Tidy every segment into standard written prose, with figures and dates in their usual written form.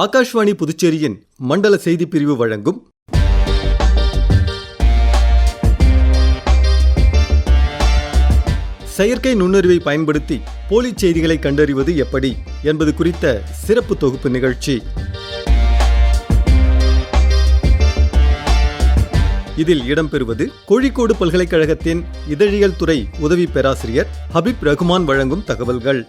ஆகாஷ்வாணி புதுச்சேரியின் மண்டல செய்தி பிரிவு வழங்கும் செயற்கை நுண்ணறிவை பயன்படுத்தி போலி செய்திகளை கண்டறிவது எப்படி என்பது குறித்த சிறப்பு தொகுப்பு நிகழ்ச்சி. இதில் இடம்பெறுவது கோழிக்கோடு பல்கலைக்கழகத்தின் இதழியல் துறை உதவி பேராசிரியர் ஹபீப் ரகுமான் வழங்கும் தகவல்கள்.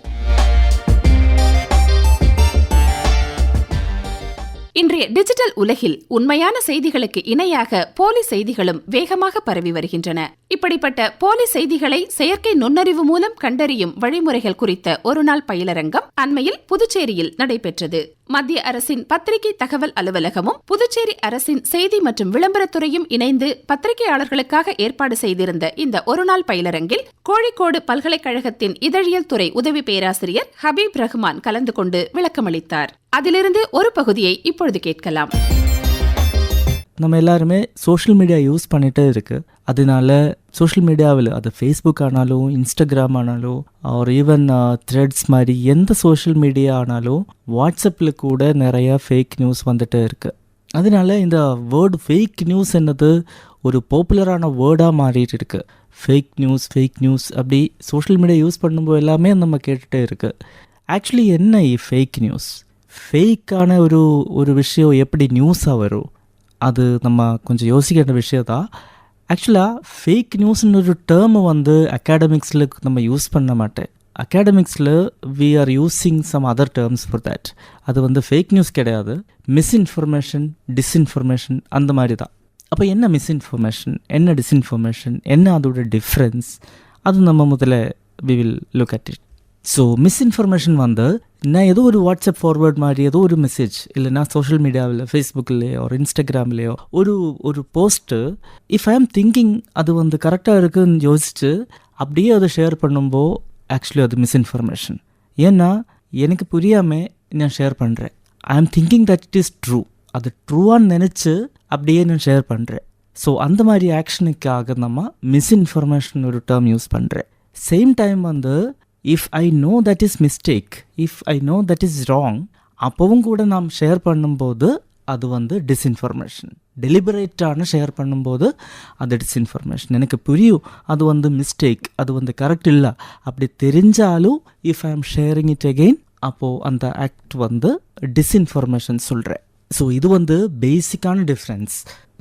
இன்றைய டிஜிட்டல் உலகில் உண்மையான செய்திகளுக்கு இணையாக போலி செய்திகளும் வேகமாக பரவி வருகின்றன. இப்படிப்பட்ட போலி செய்திகளை செயற்கை நுண்ணறிவு மூலம் கண்டறியும் வழிமுறைகள் குறித்த ஒருநாள் பயிலரங்கம் அண்மையில் புதுச்சேரியில் நடைபெற்றது. மத்திய அரசின் பத்திரிகை தகவல் அலுவலகமும் புதுச்சேரி அரசின் செய்தி மற்றும் விளம்பரத்துறையும் இணைந்து பத்திரிகையாளர்களுக்காக ஏற்பாடு செய்திருந்த இந்த ஒருநாள் பயிலரங்கில் கோழிக்கோடு பல்கலைக்கழகத்தின் இதழியல் துறை உதவி பேராசிரியர் ஹபீப் ரகுமான் கலந்து கொண்டு விளக்கமளித்தார். அதிலிருந்து ஒரு பகுதியை இப்பொழுது கேட்கலாம். நம்ம எல்லாருமே சோஷியல் மீடியா யூஸ் பண்ணிகிட்டே இருக்குது. அதனால சோஷியல் மீடியாவில் அது ஃபேஸ்புக் ஆனாலும் இன்ஸ்டாகிராம் ஆனாலும் ஒரு ஈவன் த்ரெட்ஸ் மாதிரி எந்த சோஷியல் மீடியா ஆனாலும் வாட்ஸ்அப்பில் கூட நிறையா ஃபேக் நியூஸ் வந்துட்டு இருக்குது. அதனால இந்த வேர்டு ஃபேக் நியூஸ் என்னது ஒரு பாப்புலரான வேர்டாக மாறிட்டு இருக்கு. ஃபேக் நியூஸ் அப்படி சோஷியல் மீடியா யூஸ் பண்ணும்போது எல்லாமே நம்ம கேட்டுகிட்டே இருக்குது. ஆக்சுவலி என்ன ஃபேக் நியூஸ்? ஃபேக்கான ஒரு விஷயம் எப்படி நியூஸாக வரும்? அது நம்ம கொஞ்சம் யோசிக்க வேண்டிய விஷயம் தான். ஆக்சுவலாக ஃபேக் நியூஸ்னு ஒரு டேர்மை அகாடமிக்ஸில் நம்ம யூஸ் பண்ண மாட்டேன். அகாடமிக்ஸில் we are using some other terms for that. அது ஃபேக் நியூஸ் கிடையாது, மிஸ்இன்ஃபர்மேஷன், டிஸ்இன்ஃபர்மேஷன் அந்த மாதிரி தான். அப்போ என்ன மிஸ்இன்ஃபர்மேஷன், என்ன டிஸ்இன்ஃபர்மேஷன், என்ன அதோட டிஃப்ரென்ஸ், அது நம்ம முதல்ல we will look at it. So misinformation நான் ஏதோ ஒரு வாட்ஸ்அப் ஃபார்வர்ட் மாதிரி ஏதோ ஒரு மெசேஜ் இல்லைனா சோஷியல் மீடியாவில் ஃபேஸ்புக்லேயோ ஒரு இன்ஸ்டாகிராம்லேயோ ஒரு போஸ்ட்டு இஃப் ஐ ஆம் திங்கிங் அது கரெக்டாக இருக்குதுன்னு யோசிச்சு அப்படியே அதை ஷேர் பண்ணும்போது ஆக்சுவலி அது மிஸ்இன்ஃபர்மேஷன். ஏன்னா எனக்கு புரியாமல் நான் ஷேர் பண்ணுறேன். ஐ ஆம் thinking that it is true, அது ட்ரூவான்னு நினச்சி அப்படியே நான் ஷேர் பண்ணுறேன். ஸோ அந்த மாதிரி ஆக்ஷனுக்காக நம்ம மிஸ்இன்ஃபர்மேஷன் ஒரு டேர்ம் யூஸ் பண்ணுறேன். Same time if I know that is mistake, if I know that is wrong, அப்பவும் கூட நாம் ஷேர் பண்ணும்போது அது டிஸ்இன்ஃபர்மேஷன். டெலிபரேட்டான ஷேர் பண்ணும்போது அது டிஸ்இன்ஃபர்மேஷன். எனக்கு புரியும் அது மிஸ்டேக், அது கரெக்ட் இல்லை அப்படி தெரிஞ்சாலும் இஃப் ஐ ஆம் ஷேரிங் இட் அகெயின் அப்போது அந்த ஆக்ட் டிஸ்இன்ஃபர்மேஷன் சொல்கிறேன். ஸோ இது பேசிக்கான டிஃப்ரென்ஸ்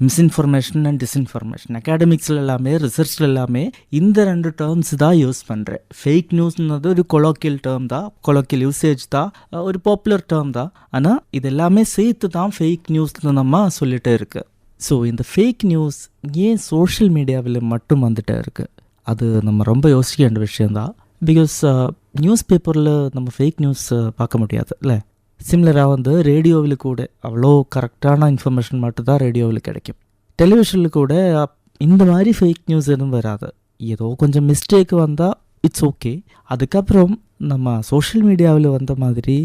மிஸ்இன்ஃபர்மேஷன் அண்ட் டிஸ்இன்ஃபர்மேஷன். அகாடமிக்ஸில் எல்லாமே ரிசர்ச்சில் எல்லாமே இந்த ரெண்டு டேர்ம்ஸ் தான் யூஸ் பண்ணுறேன். ஃபேக் நியூஸ்ன்றது ஒரு கொலோக்கியல் டேர்ம் தான், கொலோக்கியல் யூசேஜ் தான், ஒரு பாப்புலர் டேர்ம் தான். ஆனால் இது எல்லாமே சேர்த்து தான் ஃபேக் நியூஸ்னு நம்ம சொல்லிகிட்டே இருக்கு. ஸோ இந்த ஃபேக் நியூஸ் ஏன் சோஷியல் மீடியாவில் மட்டும் வந்துட்டே இருக்குது? அது நம்ம ரொம்ப யோசிக்க வேண்டிய விஷயந்தான். பிகாஸ் நியூஸ் பேப்பரில் நம்ம ஃபேக் நியூஸ் பார்க்க முடியாது இல்லை. சிமிலராக ரேடியோவில் கூட அவ்வளோ கரெக்டான இன்ஃபர்மேஷன் மட்டும்தான் ரேடியோவில் கிடைக்கும். டெலிவிஷனில் கூட இந்த மாதிரி ஃபேக் நியூஸ் எதுவும் வராது. ஏதோ கொஞ்சம் மிஸ்டேக் வந்தால் இட்ஸ் ஓகே. அதுக்கப்புறம் நம்ம சோஷியல் மீடியாவில் வந்த மாதிரி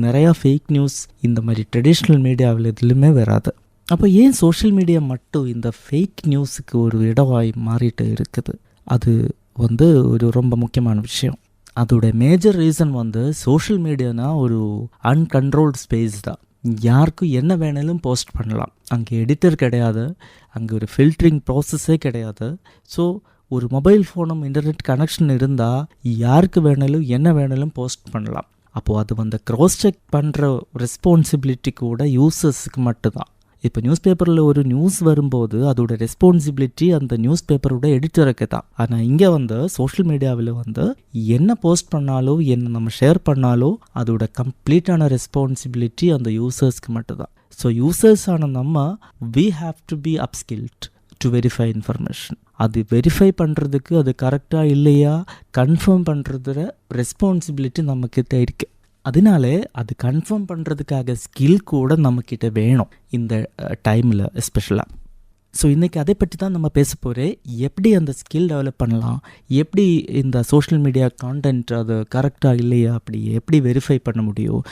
நிறையா ஃபேக் நியூஸ் இந்த மாதிரி ட்ரெடிஷ்னல் மீடியாவில் எதுலையுமே வராது. அப்போ ஏன் சோஷியல் மீடியா மட்டும் இந்த ஃபேக் நியூஸுக்கு ஒரு இடவாய் மாறிட்டு இருக்குது? அது ஒரு ரொம்ப முக்கியமான விஷயம். அதோட மேஜர் ரீசன் சோஷியல் மீடியானா ஒரு அன்கண்ட்ரோல்டு ஸ்பேஸ் தான். யாருக்கும் என்ன வேணாலும் போஸ்ட் பண்ணலாம். அங்கே எடிட்டர் கிடையாது, அங்கே ஒரு ஃபில்டரிங் ப்ராசஸே கிடையாது. ஸோ ஒரு மொபைல் ஃபோனும் இன்டர்நெட் கனெக்ஷன் இருந்தால் யாருக்கு வேணாலும் என்ன வேணாலும் போஸ்ட் பண்ணலாம். அப்போது அது க்ராஸ் செக் பண்ணுற ரெஸ்பான்சிபிலிட்டி கூட யூசர்ஸுக்கு மட்டும்தான். இப்போ நியூஸ் பேப்பரில் ஒரு நியூஸ் வரும்போது அதோட ரெஸ்பான்சிபிலிட்டி அந்த நியூஸ் பேப்பரோட எடிட்டருக்கு தான். ஆனால் இங்கே சோஷியல் மீடியாவில் என்ன போஸ்ட் பண்ணாலும் என்ன நம்ம ஷேர் பண்ணாலும் அதோட கம்ப்ளீட்டான ரெஸ்பான்சிபிலிட்டி அந்த யூசர்ஸ்க்கு மட்டும்தான். ஸோ யூசர்ஸான நம்ம we have to be upskilled to verify information. அது வெரிஃபை பண்ணுறதுக்கு அது கரெக்டாக இல்லையா கன்ஃபார்ம் பண்ணுறதுல ரெஸ்பான்சிபிலிட்டி நம்மக்கிட்ட இருக்குது. அதனாலே அது கன்ஃபார்ம் பண்ணுறதுக்காக ஸ்கில் கூட நம்மக்கிட்ட வேணும் இந்த டைமில் எஸ்பெஷலாக. ஸோ இன்றைக்கி அதை பற்றி தான் நம்ம பேச போகிறேன். எப்படி அந்த ஸ்கில் டெவலப் பண்ணலாம், எப்படி இந்த சோஷியல் மீடியா கான்டென்ட் அது கரெக்டாக இல்லையா அப்படி எப்படி வெரிஃபை பண்ண முடியும்,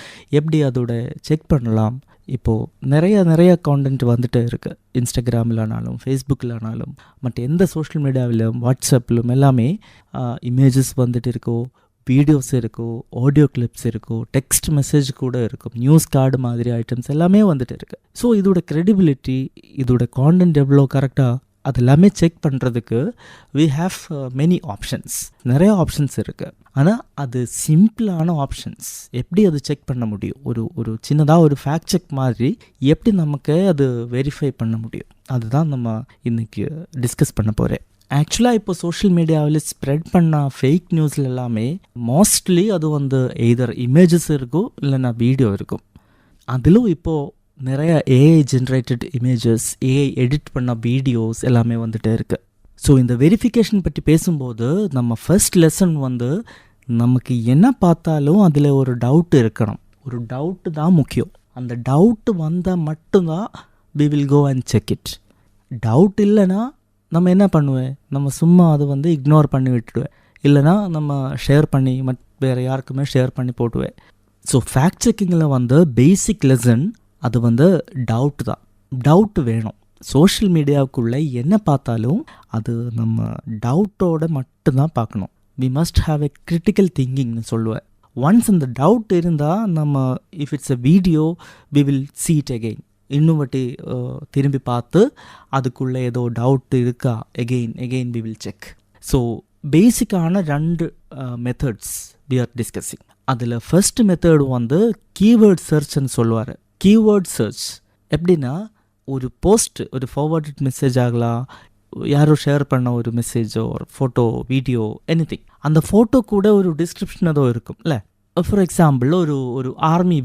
எப்படி அதோட செக் பண்ணலாம். இப்போது நிறையா கான்டென்ட் வந்துட்டு இருக்குது. இன்ஸ்டாகிராமில்னாலும் ஃபேஸ்புக்கில்னாலும் மற்ற எந்த சோஷியல் மீடியாவிலும் வாட்ஸ்அப்பிலும் எல்லாமே இமேஜஸ் வந்துட்டு இருக்கோ, வீடியோஸ் இருக்கும், ஆடியோ கிளிப்ஸ் இருக்கும், டெக்ஸ்ட் மெசேஜ் கூட இருக்கும், நியூஸ் கார்டு மாதிரி ஐட்டம்ஸ் எல்லாமே வந்துட்டு இருக்குது. ஸோ இதோட க்ரெடிபிலிட்டி, இதோட கான்டென்ட் எவ்வளோ கரெக்டாக அது எல்லாமே செக் பண்ணுறதுக்கு we have many ஆப்ஷன்ஸ், நிறைய ஆப்ஷன்ஸ் இருக்குது. ஆனால் அது சிம்பிளான ஆப்ஷன்ஸ். எப்படி அது செக் பண்ண முடியும்? ஒரு சின்னதாக ஒரு ஃபேக்ட் செக் மாதிரி எப்படி நமக்கு அது வெரிஃபை பண்ண முடியும்? அதுதான் நம்ம இன்றைக்கி டிஸ்கஸ் பண்ண போகிறேன். ஆக்சுவலாக இப்போ சோஷியல் மீடியாவில் ஸ்ப்ரெட் பண்ண ஃபேக் நியூஸில் எல்லாமே மோஸ்ட்லி அது வந்து எய்தர் இமேஜஸ் இருக்கும் இல்லைன்னா வீடியோ இருக்கும். அதிலும் இப்போது நிறைய AI generated images, AI edit பண்ண வீடியோஸ் எல்லாமே வந்துகிட்டே இருக்குது. ஸோ இந்த வெரிஃபிகேஷன் பற்றி பேசும்போது நம்ம ஃபர்ஸ்ட் லெசன் வந்து நமக்கு என்ன பார்த்தாலும் அதில் ஒரு டவுட் இருக்கணும். ஒரு டவுட்டு தான் முக்கியம். அந்த டவுட்டு வந்தால் மட்டும்தான் we will go and check it. Doubt இல்லைன்னா நம்ம என்ன பண்ணுவேன்? நம்ம சும்மா அதை வந்து இக்னோர் பண்ணி விட்டுடுவேன், இல்லைனா நம்ம ஷேர் பண்ணி வேறு யாருக்குமே ஷேர் பண்ணி போட்டுவேன். ஸோ ஃபேக்ட் செக்கிங்கில் வந்து பேசிக் லெசன் அது வந்து டவுட் தான். டவுட் வேணும். சோஷியல் மீடியாவுக்குள்ளே என்ன பார்த்தாலும் அது நம்ம டவுட்டோட மட்டும்தான் பார்க்கணும். we must have a critical thinkingனு சொல்லுவேன். ஒன்ஸ் அந்த டவுட் இருந்தால் நம்ம if it's a video we will see it again. இன்னும் வாட்டி திரும்பி பார்த்து அதுக்குள்ளே ஏதோ டவுட் இருக்கா again we will check. So பேசிக்கான 2 மெத்தட்ஸ் we are discussing. அதில் ஃபர்ஸ்ட் மெத்தட் வந்து கீவேர்ட் சர்ச்ன்னு சொல்லுவார். கீவேர்ட் சர்ச் எப்படின்னா, ஒரு போஸ்ட், ஒரு ஃபார்வர்டட் மெசேஜ் ஆகலாம், யாரோ ஷேர் பண்ண ஒரு மெசேஜோ, ஒரு ஃபோட்டோ, வீடியோ, எனிதிங். அந்த ஃபோட்டோ கூட ஒரு டிஸ்கிரிப்ஷன் ஏதோ இருக்கும் இல்லை. ஃபார் எக்ஸாம்பிள் ஒரு ஆர்மி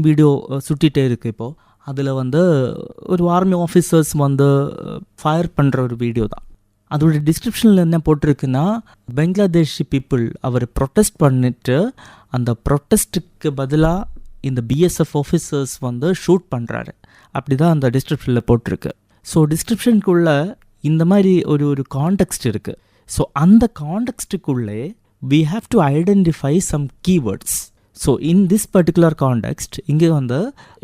வீடியோ சுட்டிகிட்டே இருக்குது. இப்போது அதில் வந்து ஒரு ஆர்மி ஆஃபீஸர்ஸ் வந்து ஃபயர் பண்ணுற ஒரு வீடியோ தான். அதோட டிஸ்கிரிப்ஷனில் என்ன போட்டிருக்குன்னா, பங்களாதேஷி பீப்புள் அவர் ப்ரொட்டஸ்ட் பண்ணிட்டு அந்த ப்ரொட்டஸ்ட்டுக்கு பதிலாக இந்த பிஎஸ்எஃப் ஆஃபீஸர்ஸ் வந்து ஷூட் பண்ணுறாரு. அப்படி தான் அந்த டிஸ்கிரிப்ஷனில் போட்டிருக்கு. ஸோ டிஸ்கிரிப்ஷனுக்குள்ளே இந்த மாதிரி ஒரு கான்டெக்ஸ்ட் இருக்குது. ஸோ அந்த கான்டெக்ஸ்ட்டுக்குள்ளே we have to identify some keywords. So in this particular context இங்கே வந்து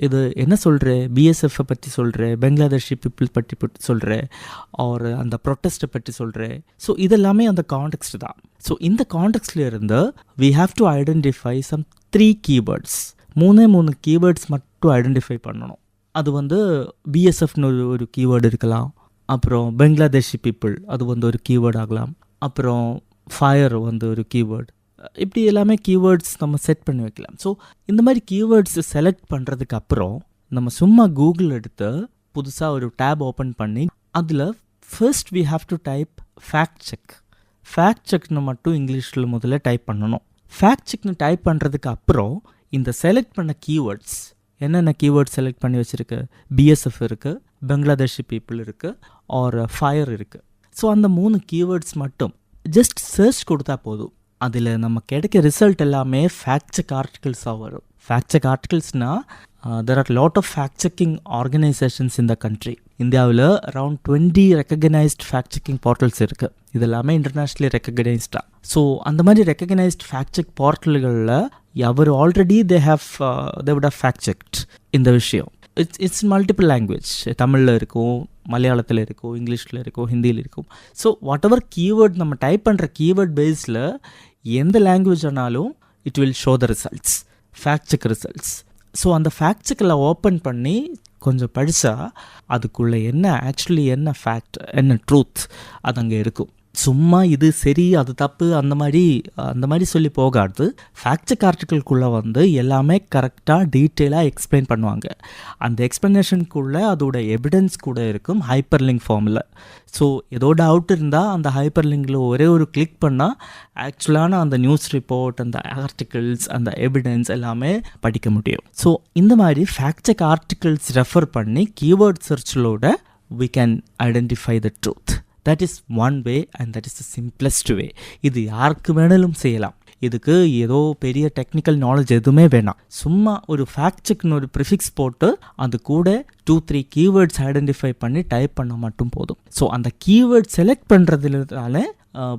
இது என்ன சொல்கிறேன், பிஎஸ்எஃப்பை பற்றி சொல்கிறேன், பங்களாதேஷி பீப்புள் பற்றி சொல்கிறேன், ஒரு அந்த ப்ரொட்டஸ்ட்டை பற்றி சொல்கிறேன். ஸோ இதெல்லாமே அந்த கான்டெக்ஸ்ட் தான். ஸோ இந்த கான்டெக்ஸ்டில் இருந்து we have to identify some 3 keywords. 3 keywords மட்டும் ஐடென்டிஃபை பண்ணணும். அது வந்து பிஎஸ்எஃப்னு ஒரு கீவேர்டு இருக்கலாம், அப்புறம் பங்களாதேஷி பீப்புள் அது வந்து ஒரு கீவேர்டு ஆகலாம், அப்புறம் ஃபயர் வந்து ஒரு கீவேர்டு. இப்படி எல்லாமே கீவேர்ட்ஸ் நம்ம செட் பண்ணி வைக்கலாம். ஸோ இந்த மாதிரி கீவேர்ட்ஸ் செலக்ட் பண்ணுறதுக்கு அப்புறம் நம்ம சும்மா கூகுள் எடுத்து புதுசாக ஒரு டேப் ஓப்பன் பண்ணி அதில் first we have to type fact check. Fact செக்னு மட்டும் இங்கிலீஷில் முதல்ல டைப் பண்ணணும். ஃபேக்ட் செக்னு டைப் பண்ணுறதுக்கு அப்புறம் இந்த செலக்ட் பண்ண கீவேர்ட்ஸ், என்னென்ன கீவேர்ட்ஸ் செலக்ட் பண்ணி வச்சுருக்கு, பிஎஸ்எஃப் இருக்குது, பங்களாதேஷி பீப்புள் இருக்குது, ஒரு ஃபயர் இருக்குது. ஸோ அந்த 3 கீவேர்ட்ஸ் மட்டும் ஜஸ்ட் சர்ச் கொடுத்தா போதும். அதில் நம்ம கிடைக்க ரிசல்ட் எல்லாமே ஃபேக்ட் செக் ஆர்டிகல்ஸாக வரும். ஃபேக்ட் செக் ஆர்டிகல்ஸ்னால் there are lot of fact checking organizations in the country. இந்தியாவில் around 20 recognised fact checking portals இருக்குது. இது எல்லாமே இன்டர்நேஷ்னலி ரெக்கக்னைஸ்டாக. ஸோ அந்த மாதிரி ரெக்கக்னைஸ்ட் ஃபேக்ட் செக் போர்ட்டல்களில் அவர் already they would have fact checked இந்த விஷயம். It's multiple language. தமிழில் இருக்கும், மலையாளத்தில் இருக்கும், இங்கிலீஷில் இருக்கும், ஹிந்தியில் இருக்கும். ஸோ வாட் எவர் கீவேர்ட் நம்ம டைப் பண்ணுற கீவேர்ட் பேஸில் எந்த லாங்குவேஜ் ஆனாலும் it will show the results, fact check results. So அந்த ஃபேக்ட் செக்கில் ஓப்பன் பண்ணி கொஞ்சம் படித்தா அதுக்குள்ளே என்ன ஃபேக்ட், என்ன ட்ரூத் அது அங்கே இருக்கும். சும்மா இது சரி அது தப்பு அந்த மாதிரி சொல்லி போகாது. ஃபேக்ட் செக் ஆர்டிக்கலுக்குள்ளே வந்து எல்லாமே கரெக்டாக டீட்டெயிலாக எக்ஸ்பிளைன் பண்ணுவாங்க. அந்த எக்ஸ்ப்ளனேஷனுக்குள்ளே அதோட எவிடன்ஸ் கூட இருக்கும் ஹைப்பர் லிங்க் ஃபார்மில். ஸோ ஏதோ டவுட் இருந்தால் அந்த ஹைப்பர் லிங்கில் ஒரே ஒரு கிளிக் பண்ணால் ஆக்சுவலான அந்த நியூஸ் ரிப்போர்ட், அந்த ஆர்டிகிள்ஸ், அந்த எவிடன்ஸ் எல்லாமே படிக்க முடியும். ஸோ இந்த மாதிரி ஃபேக்ட் செக் ஆர்டிகிள்ஸ் ரெஃபர் பண்ணி keyword சர்ச்சிலோட we can identify the truth. That is one way and that is the simplest way. இது யாருக்கு வேணாலும் செய்யலாம். இதுக்கு ஏதோ பெரிய டெக்னிக்கல் நாலேஜ் எதுவுமே வேணாம். சும்மா ஒரு ஃபேக்ட் செக்னு ஒரு ப்ரிஃபிக்ஸ் போட்டு அது கூட 2-3 கீவேர்ட்ஸ் ஐடென்டிஃபை பண்ணி டைப் பண்ண மட்டும் போதும். ஸோ அந்த கீவேர்ட் செலக்ட் பண்ணுறதுனால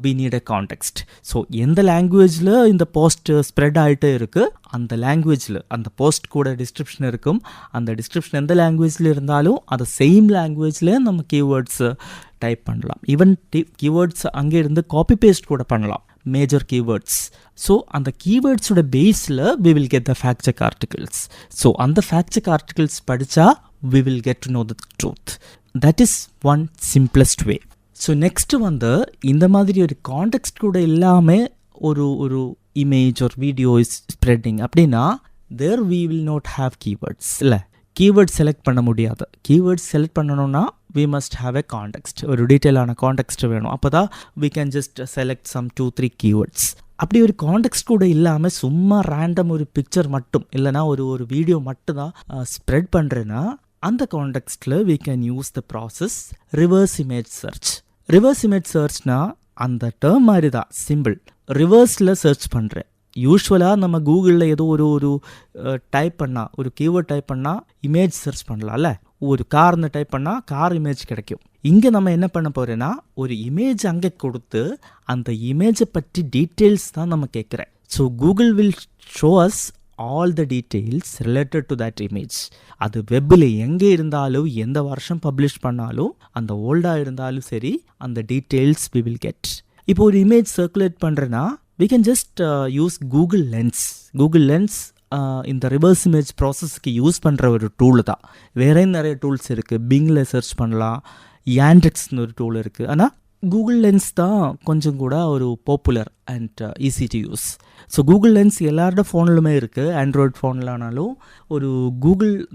we need a context. So எந்த லாங்குவேஜில் இந்த போஸ்ட் ஸ்ப்ரெட் ஆகிட்டே இருக்குது அந்த லாங்குவேஜில் அந்த போஸ்ட் கூட டிஸ்கிரிப்ஷன் இருக்கும். அந்த டிஸ்கிரிப்ஷன் எந்த லாங்குவேஜில் இருந்தாலும் அதை சேம் லாங்குவேஜில் நம்ம கீவேர்ட்ஸ் டைப் பண்ணலாம். ஈவன் கீவேர்ட்ஸ் அங்கே இருந்து காப்பி பேஸ்ட் கூட பண்ணலாம். Major keywords. ஸோ அந்த கீவேர்ட்ஸோட பேஸில் we will get the fact check articles. So அந்த fact check articles படித்தா we will get to know the truth. That is one simplest way. So next வந்து இந்த மாதிரி ஒரு கான்டெக்ஸ்ட் கூட இல்லாமல் ஒரு இமேஜ் ஒரு வீடியோ இஸ் ஸ்ப்ரெட்டிங் அப்படின்னா there we will not have keywords. இல்லை, கீவேர்ட் செலக்ட் பண்ண முடியாது. கீவேர்ட்ஸ் செலக்ட் பண்ணணும்னா we must have a context. ஒரு டீட்டெயிலான கான்டெக்ஸ்ட் வேணும். அப்போ தான் we can just select some 2-3 keywords. அப்படி ஒரு கான்டெக்ஸ்ட் கூட இல்லாமல் சும்மா ரேண்டம் ஒரு பிக்சர் மட்டும் இல்லைனா ஒரு வீடியோ மட்டும் தான் ஸ்ப்ரெட் பண்ணுறேன்னா அந்த கான்டெக்ஸ்டில் we can use the process reverse image search. Reverse image சர்ச்னா அந்த டேர்ம் மாதிரி தான், சிம்பிள். ரிவர்ஸில் சர்ச் பண்ணுறேன். யூஸ்வலாக நம்ம கூகுளில் ஏதோ ஒரு டைப் பண்ணால், ஒரு கீவேர்ட் டைப் பண்ணால் இமேஜ் சர்ச் பண்ணலாம்ல. ஒரு கார்னு டைப் பண்ணால் கார் இமேஜ் கிடைக்கும். இங்கே நம்ம என்ன பண்ண போகிறேன்னா ஒரு இமேஜ் அங்கே கொடுத்து அந்த இமேஜை பற்றி டீட்டெயில்ஸ் தான் நம்ம கேட்குறேன். So Google will show us all the details related to that image. அது வெப்பில் எங்கே இருந்தாலும் எந்த வருஷம் பப்ளிஷ் பண்ணாலும் அந்த ஓல்டாக இருந்தாலும் சரி அந்த டீட்டெயில்ஸ் we will get. இப்போ ஒரு இமேஜ் சர்க்குலேட் பண்ணுறேன்னா we can just use Google Lens. Google Lens இந்த ரிவர்ஸ் இமேஜ் ப்ராசஸ்க்கு யூஸ் பண்ணுற ஒரு டூல் தான். வேற நிறைய டூல்ஸ் இருக்குது. பிங்கில் சர்ச் பண்ணலாம், யாண்ட்ரிக்ஸ்னு ஒரு டூல் இருக்குது. ஆனால் கூகுள் லென்ஸ் தான் கொஞ்சம் கூட ஒரு popular and easy to use. So Google lens எல்லாரோட ஃபோன்லுமே இருக்குது. ஆண்ட்ராய்ட் ஃபோன்லனாலும் ஒரு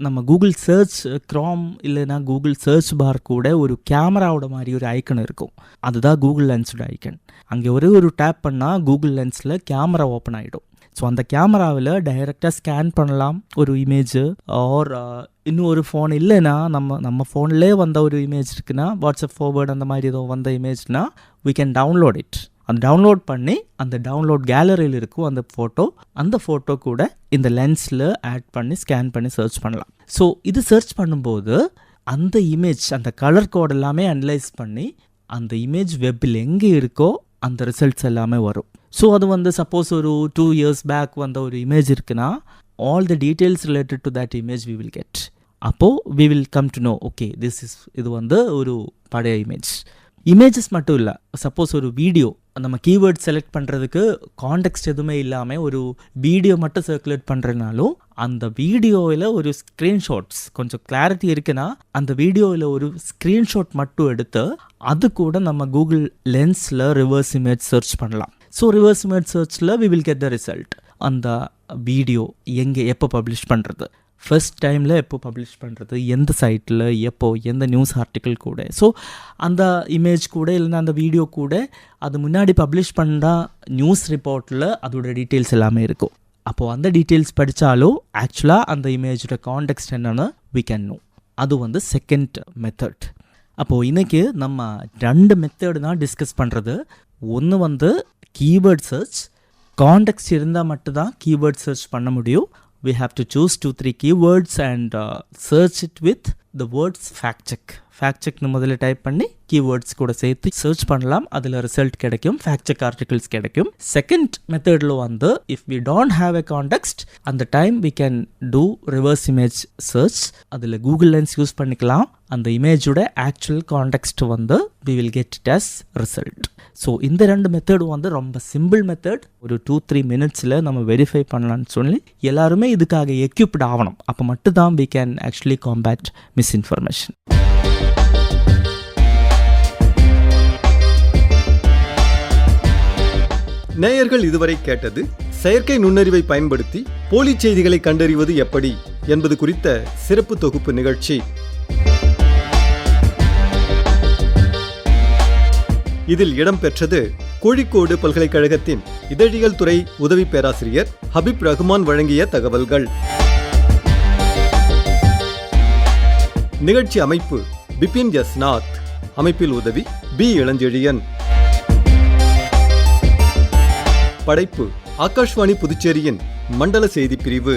நம்ம கூகுள் சர்ச் க்ராம் இல்லைன்னா கூகுள் சர்ச் பார் கூட ஒரு கேமராவோட மாதிரி ஒரு ஐக்கன் இருக்கும். அதுதான் கூகுள் லென்ஸோட ஐக்கன். அங்கே ஒரு டேப் பண்ணால் கூகுள் லென்ஸில் கேமரா ஓப்பன் ஆகிடும். ஸோ அந்த கேமராவில் டைரெக்டாக ஸ்கேன் பண்ணலாம் ஒரு இமேஜு. ஆர் இன்னும் ஒரு ஃபோன் இல்லைன்னா நம்ம ஃபோன்லேயே வந்த ஒரு இமேஜ் இருக்குன்னா, வாட்ஸ்அப் ஃபார்வர்ட் அந்த மாதிரி ஏதோ வந்த இமேஜ்னா we can download it. அந்த டவுன்லோட் பண்ணி அந்த டவுன்லோட் கேலரியில் இருக்கும் அந்த ஃபோட்டோ கூட இந்த லென்ஸில் ஆட் பண்ணி ஸ்கேன் பண்ணி சர்ச் பண்ணலாம். ஸோ இது சர்ச் பண்ணும்போது அந்த இமேஜ் அந்த கலர் கோட் எல்லாமே அனலைஸ் பண்ணி அந்த இமேஜ் வெப்பில் எங்கே இருக்கோ அந்த ரிசல்ட்ஸ் எல்லாமே வரும். ஸோ அது வந்து சப்போஸ் ஒரு 2 years பேக் வந்த ஒரு இமேஜ் இருக்குன்னா all the details related to that image we will get. அப்போது we will come to know okay இது வந்து ஒரு பழைய இமேஜஸ் மட்டும் இல்லை. சப்போஸ் ஒரு வீடியோ நம்ம கீவேர்ட் செலக்ட் பண்ணுறதுக்கு கான்டெக்ஸ்ட் எதுவுமே இல்லாமல் ஒரு வீடியோ மட்டும் சர்க்குலேட் பண்ணுறதுனாலும் அந்த வீடியோவில் ஒரு ஸ்க்ரீன்ஷாட்ஸ் கொஞ்சம் கிளாரிட்டி இருக்குன்னா அந்த வீடியோவில் ஒரு ஸ்க்ரீன்ஷாட் மட்டும் எடுத்து அது கூட நம்ம கூகுள் லென்ஸில் ரிவர்ஸ் இமேஜ் சர்ச் பண்ணலாம். ஸோ ரிவர்ஸ் இமேஜ் சர்ச்சில் we will get the result. அந்த வீடியோ எப்போ பப்ளிஷ் பண்ணுறது, ஃபர்ஸ்ட் டைமில் எப்போ பப்ளிஷ் பண்ணுறது, எந்த சைட்டில் எப்போ, எந்த நியூஸ் ஆர்டிக்கிள் கூட. ஸோ அந்த இமேஜ் கூட இல்லைன்னா அந்த வீடியோ கூட அது முன்னாடி பப்ளிஷ் பண்ணால் நியூஸ் ரிப்போர்ட்டில் அதோட டீட்டெயில்ஸ் எல்லாமே இருக்கும். அப்போது அந்த டீட்டெயில்ஸ் படித்தாலும் ஆக்சுவலாக அந்த இமேஜோட கான்டெக்ஸ்ட் என்னென்னு we can know. அது வந்து செகண்ட் மெத்தட். அப்போது இன்றைக்கி நம்ம 2 மெத்தடு தான் டிஸ்கஸ் பண்ணுறது. ஒன்று வந்து கீவேர்ட் சர்ச். கான்டெக்ஸ்ட் இருந்தால் மட்டும்தான் கீவேர்ட் சர்ச் பண்ண முடியும். We have to choose 2-3 keywords and search it with the words fact check. Fact செக்னு முதல்ல டைப் பண்ணி கீவேர்ட்ஸ் கூட சேர்த்து சர்ச் பண்ணலாம். அதில் ரிசல்ட் கிடைக்கும், ஃபேக்ட் செக் ஆர்டிகல்ஸ் கிடைக்கும். செகண்ட் மெத்தடில் வந்து if we don't have a context அந்த time we can do reverse image search. அதில் கூகுள் லென்ஸ் யூஸ் பண்ணிக்கலாம். அந்த இமேஜோட ஆக்சுவல் கான்டெக்ஸ்ட் வந்து we will get it as result. So இந்த 2 மெத்தடும் வந்து ரொம்ப சிம்பிள் மெத்தட். ஒரு 2-3 மினிட்ஸில் நம்ம வெரிஃபை பண்ணலான்னு சொல்லி எல்லாருமே இதுக்காக எக்யூப்ட் ஆகணும். அப்போ மட்டும்தான் we can actually combat misinformation. நேயர்கள் இதுவரை கேட்டது செயற்கை நுண்ணறிவை பயன்படுத்தி போலி செய்திகளை கண்டறிவது எப்படி என்பது குறித்த சிறப்பு தொகுப்பு நிகழ்ச்சி. இதில் இடம்பெற்றது கோழிக்கோடு பல்கலைக்கழகத்தின் இதழியல் துறை உதவி பேராசிரியர் ஹபீப் ரகுமான் வழங்கிய தகவல்கள். நிகழ்ச்சி அமைப்பு பிபின் எஸ் நாத். அமைப்பில் உதவி பி இளஞ்செழியன். படைப்பு ஆகாஷ்வாணி புதுச்சேரியின் மண்டல செய்தி பிரிவு.